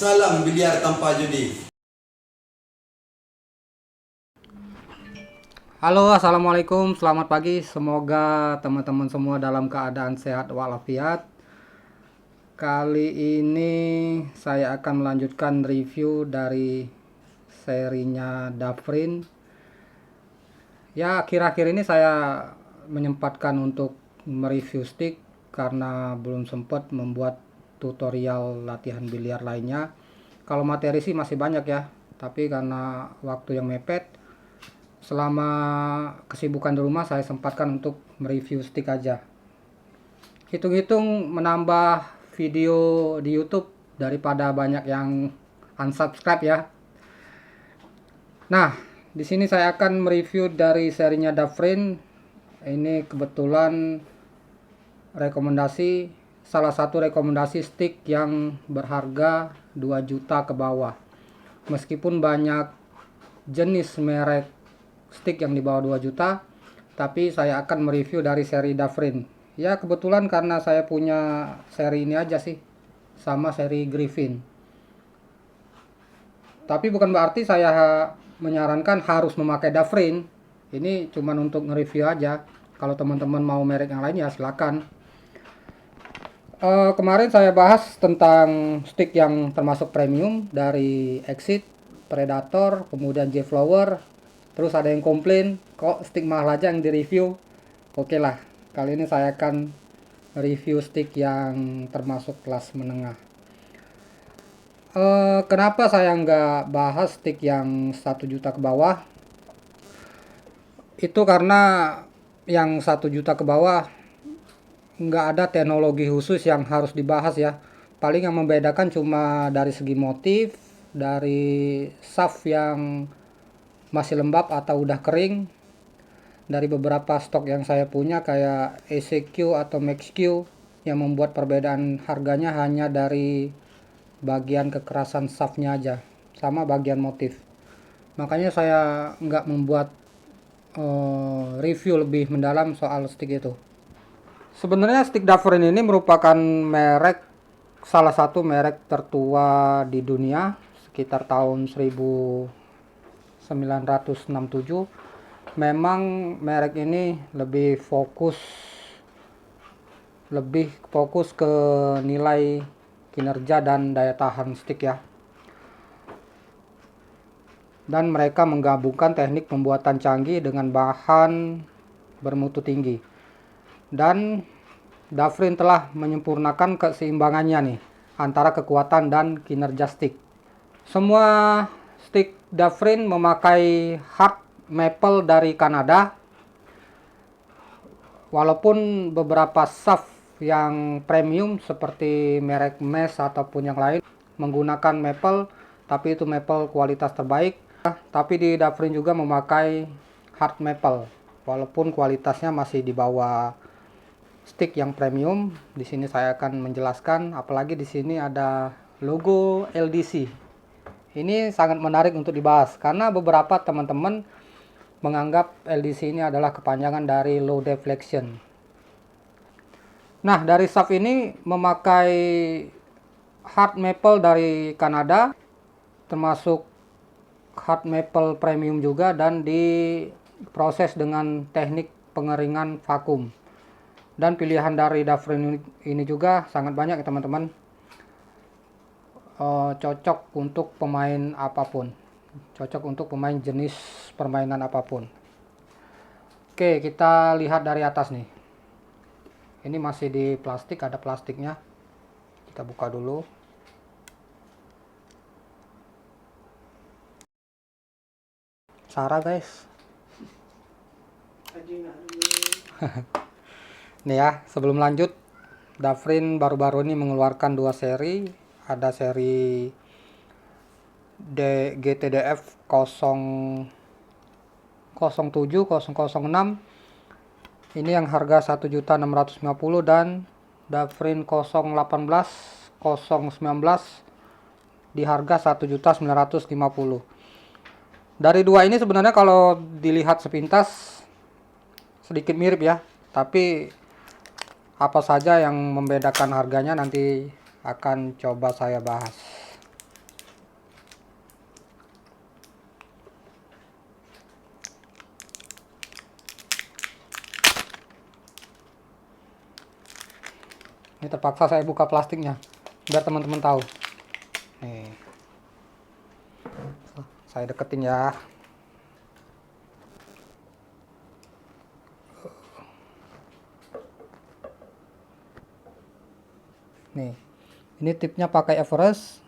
Salam biliar tanpa judi. Halo, assalamualaikum, selamat pagi. Semoga teman-teman semua dalam keadaan sehat walafiat. Kali ini saya akan melanjutkan review dari serinya Dafrin. Ya, akhir-akhir ini saya menyempatkan untuk mereview stick karena belum sempat membuat tutorial latihan biliar lainnya. Kalau materi sih masih banyak ya, tapi karena waktu yang mepet, selama kesibukan di rumah saya sempatkan untuk mereview stick aja. Hitung-hitung menambah video di YouTube daripada banyak yang unsubscribe ya. Nah, di sini saya akan mereview dari serinya Dafrin. Ini kebetulan salah satu rekomendasi stick yang berharga 2 juta ke bawah. Meskipun banyak jenis merek stick yang di bawah 2 juta, tapi saya akan mereview dari seri Dafrin. Ya, kebetulan karena saya punya seri ini aja sih, sama seri Griffin. Tapi bukan berarti saya menyarankan harus memakai Dafrin. Ini cuma untuk nge-review aja. Kalau teman-teman mau merek yang lain ya silakan. Kemarin saya bahas tentang stick yang termasuk premium dari Exit, Predator, kemudian J-Flower. Terus ada yang komplain, kok stick mahal aja yang direview. Oke lah, kali ini saya akan review stick yang termasuk kelas menengah. Kenapa saya nggak bahas stick yang 1 juta ke bawah? Itu karena yang 1 juta ke bawah nggak ada teknologi khusus yang harus dibahas ya. Paling yang membedakan cuma dari segi motif, dari shaft yang masih lembab atau udah kering, dari beberapa stok yang saya punya kayak ECQ atau MaxQ, yang membuat perbedaan harganya hanya dari bagian kekerasan shaftnya aja sama bagian motif. Makanya saya nggak membuat review lebih mendalam soal stick itu. Sebenarnya stick Dafrin ini merupakan salah satu merek tertua di dunia sekitar tahun 1967. Memang merek ini lebih fokus ke nilai kinerja dan daya tahan stick ya. Dan mereka menggabungkan teknik pembuatan canggih dengan bahan bermutu tinggi. Dan Dafrin telah menyempurnakan keseimbangannya nih antara kekuatan dan kinerja stick. Semua stick Dafrin memakai hard maple dari Kanada. Walaupun beberapa shaft yang premium seperti merek Mesh ataupun yang lain menggunakan maple, tapi itu maple kualitas terbaik. Tapi di Dafrin juga memakai hard maple, walaupun kualitasnya masih di bawah stick yang premium. Di sini saya akan menjelaskan, apalagi di sini ada logo LDC. Ini sangat menarik untuk dibahas karena beberapa teman-teman menganggap LDC ini adalah kepanjangan dari low deflection. Nah, dari shaft ini memakai hard maple dari Kanada, termasuk hard maple premium juga, dan diproses dengan teknik pengeringan vakum. Dan pilihan dari Dafrin ini juga sangat banyak ya teman-teman. Cocok untuk pemain apapun, cocok untuk pemain jenis permainan apapun. Oke, kita lihat dari atas nih. Ini masih di plastik, ada plastiknya. Kita buka dulu. Sarah guys. Nih ya, sebelum lanjut, Dafrin baru-baru ini mengeluarkan 2 seri. Ada seri GTDF 007, 006. Ini yang harga 1.650.000 dan Dafrin 018, 019 di harga 1.950.000. Dari dua ini sebenarnya kalau dilihat sepintas sedikit mirip ya, tapi apa saja yang membedakan harganya nanti akan coba saya bahas. Ini terpaksa saya buka plastiknya biar teman-teman tahu. Nih, saya deketin ya. Nih, ini tipnya pakai Everest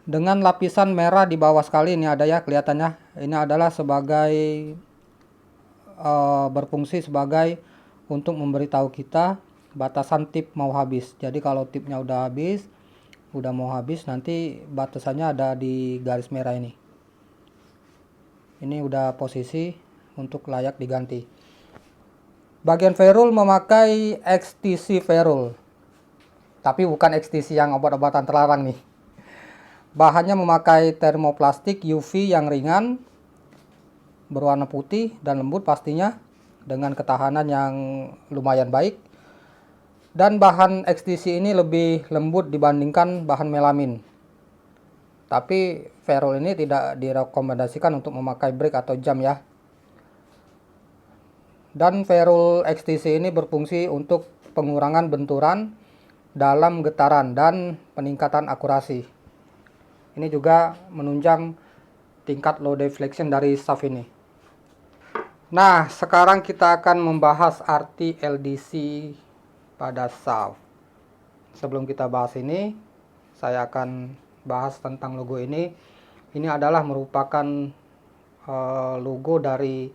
dengan lapisan merah di bawah sekali. Ini ada ya kelihatannya. Ini adalah sebagai berfungsi sebagai untuk memberitahu kita batasan tip mau habis. Jadi kalau tipnya udah mau habis, nanti batasannya ada di garis merah ini. Ini udah posisi untuk layak diganti. Bagian ferrule memakai XTC ferrule, tapi bukan XTC yang obat-obatan terlarang nih. Bahannya memakai termoplastik UV yang ringan, berwarna putih dan lembut pastinya, dengan ketahanan yang lumayan baik. Dan bahan XTC ini lebih lembut dibandingkan bahan melamin. Tapi ferrule ini tidak direkomendasikan untuk memakai brake atau jam ya. Dan ferrule XTC ini berfungsi untuk pengurangan benturan dalam getaran dan peningkatan akurasi. Ini juga menunjang tingkat low deflection dari shaft ini. Nah, sekarang kita akan membahas arti LDC pada shaft. Sebelum kita bahas ini, saya akan bahas tentang logo ini. Ini adalah merupakan logo dari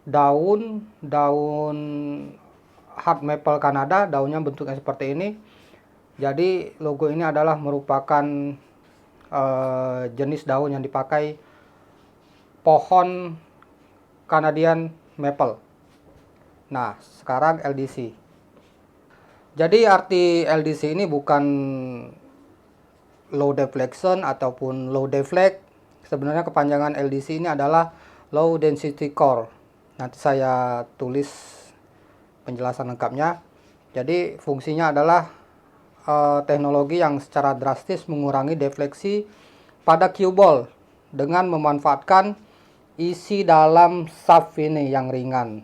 daun hard maple Kanada. Daunnya bentuknya seperti ini. Jadi logo ini adalah merupakan jenis daun yang dipakai pohon Canadian maple. Nah, sekarang LDC. Jadi arti LDC ini bukan low deflection ataupun low deflect. Sebenarnya kepanjangan LDC ini adalah low density core. Nanti saya tulis penjelasan lengkapnya. Jadi fungsinya adalah teknologi yang secara drastis mengurangi defleksi pada cue ball dengan memanfaatkan isi dalam shaft ini yang ringan.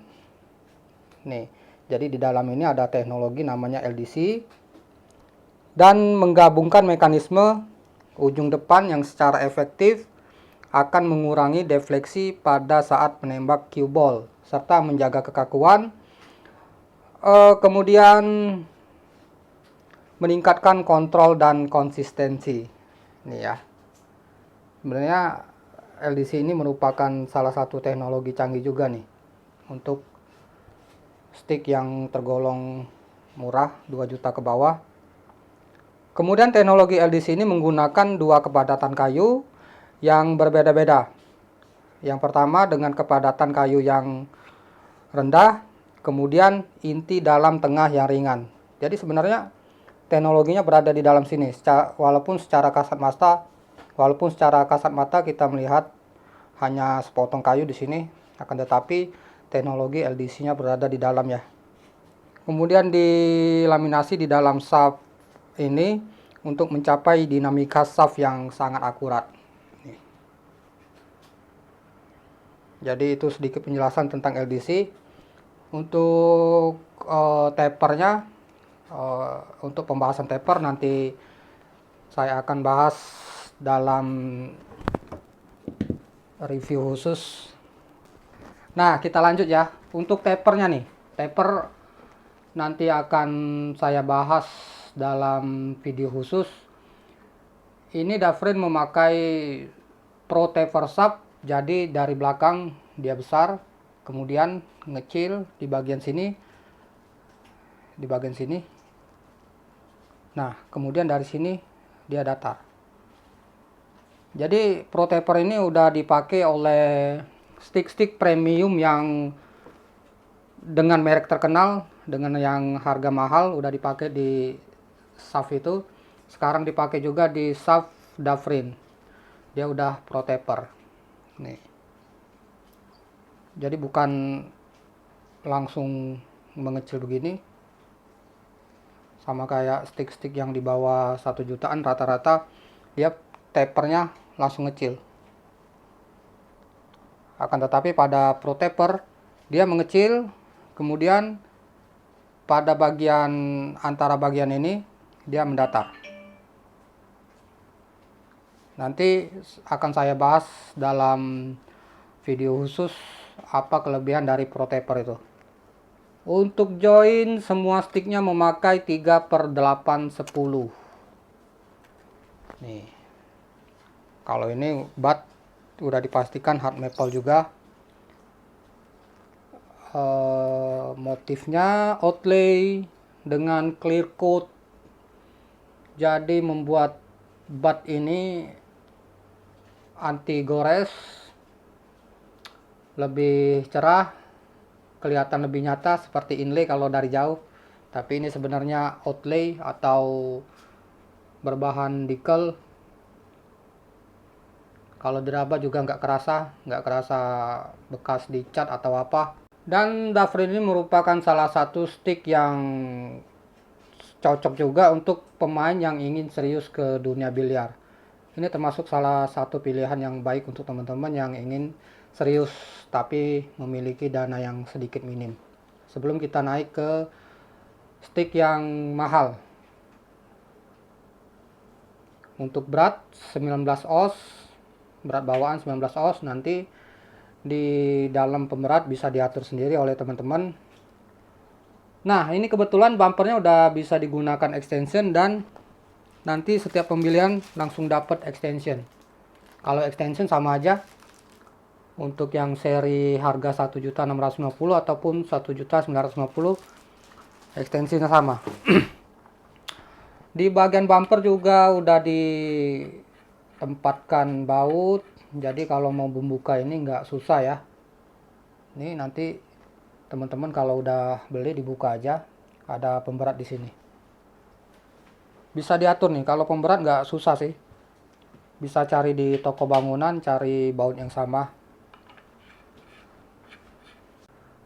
Nih, jadi di dalam ini ada teknologi namanya LDC dan menggabungkan mekanisme ujung depan yang secara efektif akan mengurangi defleksi pada saat menembak cue ball serta menjaga kekakuan. Kemudian meningkatkan kontrol dan konsistensi. Nih ya. Sebenarnya LDC ini merupakan salah satu teknologi canggih juga nih untuk stick yang tergolong murah 2 juta ke bawah. Kemudian teknologi LDC ini menggunakan 2 kepadatan kayu yang berbeda-beda. Yang pertama dengan kepadatan kayu yang rendah, kemudian inti dalam tengah yang ringan. Jadi sebenarnya teknologinya berada di dalam sini. Walaupun secara kasat mata kita melihat hanya sepotong kayu di sini, akan tetapi teknologi LDC-nya berada di dalam ya. Kemudian dilaminasi di dalam shaft ini untuk mencapai dinamika shaft yang sangat akurat. Jadi itu sedikit penjelasan tentang LDC. Untuk tapernya, untuk pembahasan taper nanti saya akan bahas dalam review khusus. Nah, kita lanjut ya. Untuk tapernya nih, taper nanti akan saya bahas dalam video khusus. Ini Dafrin memakai Pro Taper Shaft, jadi dari belakang dia besar, kemudian ngecil di bagian sini, Nah, kemudian dari sini dia datar. Jadi Pro Taper ini udah dipakai oleh stick-stick premium yang dengan merek terkenal, dengan yang harga mahal, udah dipakai di shaft itu. Sekarang dipakai juga di shaft Dafrin. Dia udah Pro Taper. Nih. Jadi bukan langsung mengecil begini. Sama kayak stick-stick yang di bawah 1 jutaan rata-rata dia tapernya langsung ngecil. Akan tetapi pada Pro Taper dia mengecil, kemudian pada bagian antara bagian ini dia mendatar. Nanti akan saya bahas dalam video khusus apa kelebihan dari Pro Taper itu. Untuk join semua sticknya memakai 3/810. Nih. Kalau ini bat udah dipastikan hard maple juga. Motifnya outlay dengan clear coat. Jadi membuat bat ini anti gores, lebih cerah, kelihatan lebih nyata seperti inlay kalau dari jauh. Tapi ini sebenarnya outlay atau berbahan nickel. Kalau diraba juga nggak kerasa bekas dicat atau apa. Dan Dufresne ini merupakan salah satu stick yang cocok juga untuk pemain yang ingin serius ke dunia biliar. Ini termasuk salah satu pilihan yang baik untuk teman-teman yang ingin serius tapi memiliki dana yang sedikit minim. Sebelum kita naik ke stick yang mahal. Untuk berat 19 oz, berat bawaan 19 oz, nanti di dalam pemberat bisa diatur sendiri oleh teman-teman. Nah, ini kebetulan bumpernya udah bisa digunakan extension dan nanti setiap pembelian langsung dapat extension. Kalau extension sama aja untuk yang seri harga 1.650 ataupun 1.950, extensinya sama. Di bagian bumper juga udah ditempatkan baut. Jadi kalau mau membuka ini nggak susah ya. Ini nanti teman-teman kalau udah beli dibuka aja. Ada pemberat di sini. Bisa diatur nih. Kalau pemberat nggak susah sih. Bisa cari di toko bangunan, cari baut yang sama.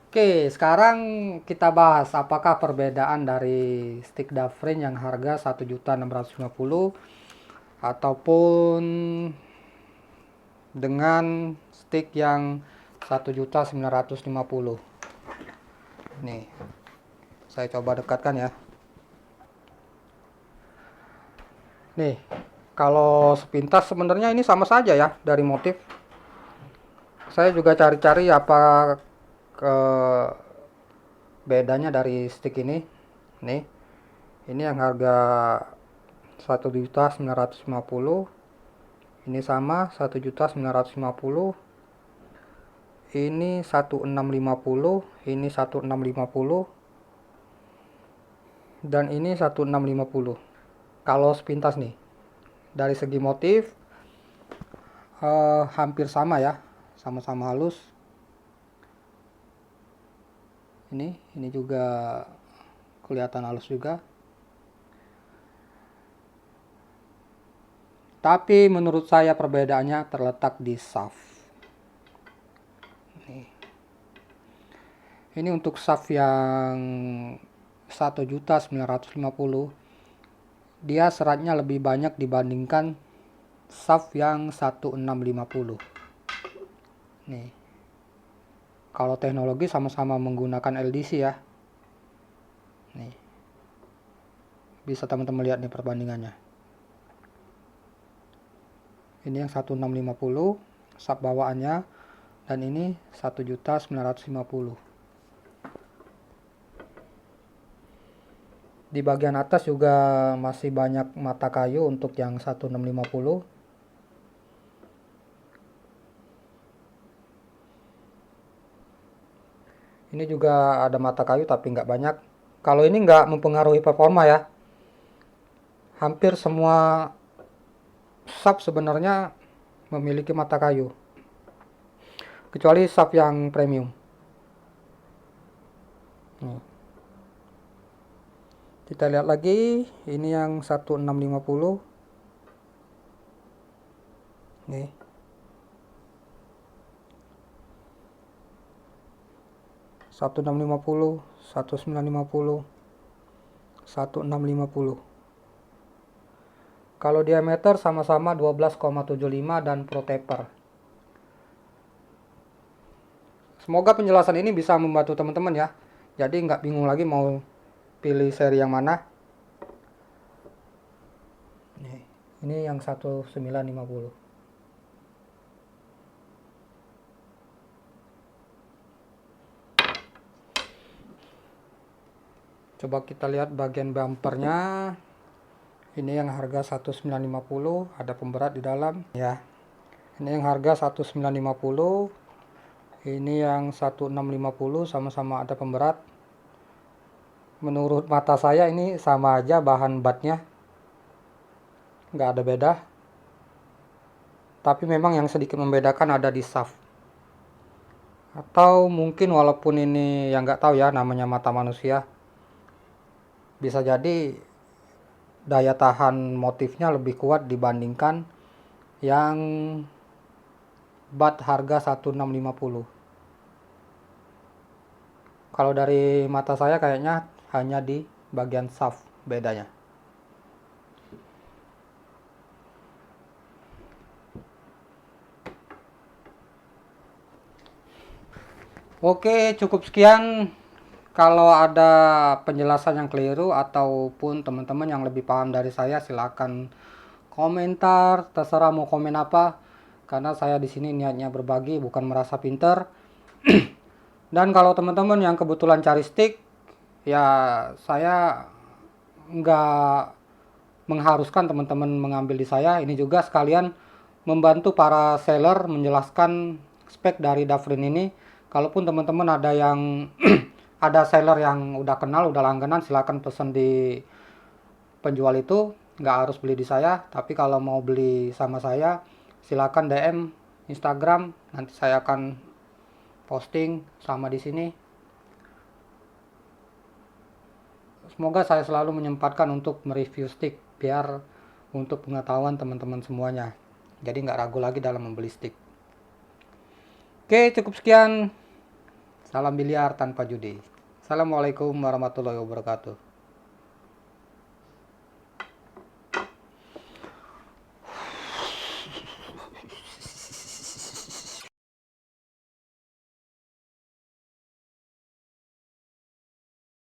Oke, sekarang kita bahas apakah perbedaan dari stick Dufresne yang harga 1.650 ataupun dengan stick yang 1.950. Nih, saya coba dekatkan ya. Nih, kalau sepintas sebenarnya ini sama saja ya dari motif. Saya juga cari-cari apa ke bedanya dari stick ini. Nih, ini yang harga 1.950. Ini sama 1.950. Ini 1.650, ini 1.650, dan ini 1.650. Kalau sepintas nih, dari segi motif hampir sama ya, sama-sama halus. Ini juga kelihatan halus juga. Tapi menurut saya perbedaannya terletak di shaft. Ini untuk shaft yang 1.950, dia seratnya lebih banyak dibandingkan shaft yang 1.650. Nih, kalau teknologi sama-sama menggunakan LDC ya. Nih, bisa teman-teman lihat nih perbandingannya. Ini yang 1.650 shaft bawaannya, dan ini 1.950. Di bagian atas juga masih banyak mata kayu untuk yang 1.650. Ini juga ada mata kayu tapi nggak banyak. Kalau ini nggak mempengaruhi performa ya. Hampir semua shaft sebenarnya memiliki mata kayu, kecuali shaft yang premium. Kita lihat lagi, ini yang 1.650. Nih, 1.650, 1.950, 1.650. Kalau diameter sama-sama 12,75 dan Pro Taper. Semoga penjelasan ini bisa membantu teman-teman ya. Jadi nggak bingung lagi mau pilih seri yang mana. Ini yang 1950. Coba kita lihat bagian bumpernya. Ini yang harga 1950, ada pemberat di dalam ya. Ini yang harga 1950. Ini yang 1650, sama-sama ada pemberat. Menurut mata saya ini sama aja bahan batnya, nggak ada beda. Tapi memang yang sedikit membedakan ada di shaft. Atau mungkin walaupun ini yang nggak tahu ya, namanya mata manusia, bisa jadi daya tahan motifnya lebih kuat dibandingkan yang bat harga 1650. Kalau dari mata saya kayaknya hanya di bagian shaft bedanya. Oke, cukup sekian. Kalau ada penjelasan yang keliru ataupun teman-teman yang lebih paham dari saya, silakan komentar, terserah mau komen apa. Karena saya di sini niatnya berbagi, bukan merasa pinter. Dan kalau teman-teman yang kebetulan cari stick, ya saya nggak mengharuskan teman-teman mengambil di saya. Ini juga sekalian membantu para seller menjelaskan spek dari Dafrin ini. Kalaupun teman-teman ada yang ada seller yang udah kenal, udah langganan, silakan pesan di penjual itu, nggak harus beli di saya. Tapi kalau mau beli sama saya, silakan DM Instagram, nanti saya akan posting sama di sini. Semoga saya selalu menyempatkan untuk mereview stick, biar untuk pengetahuan teman-teman semuanya. Jadi nggak ragu lagi dalam membeli stick. Oke, cukup sekian. Salam biliar tanpa judi. Assalamualaikum warahmatullahi wabarakatuh.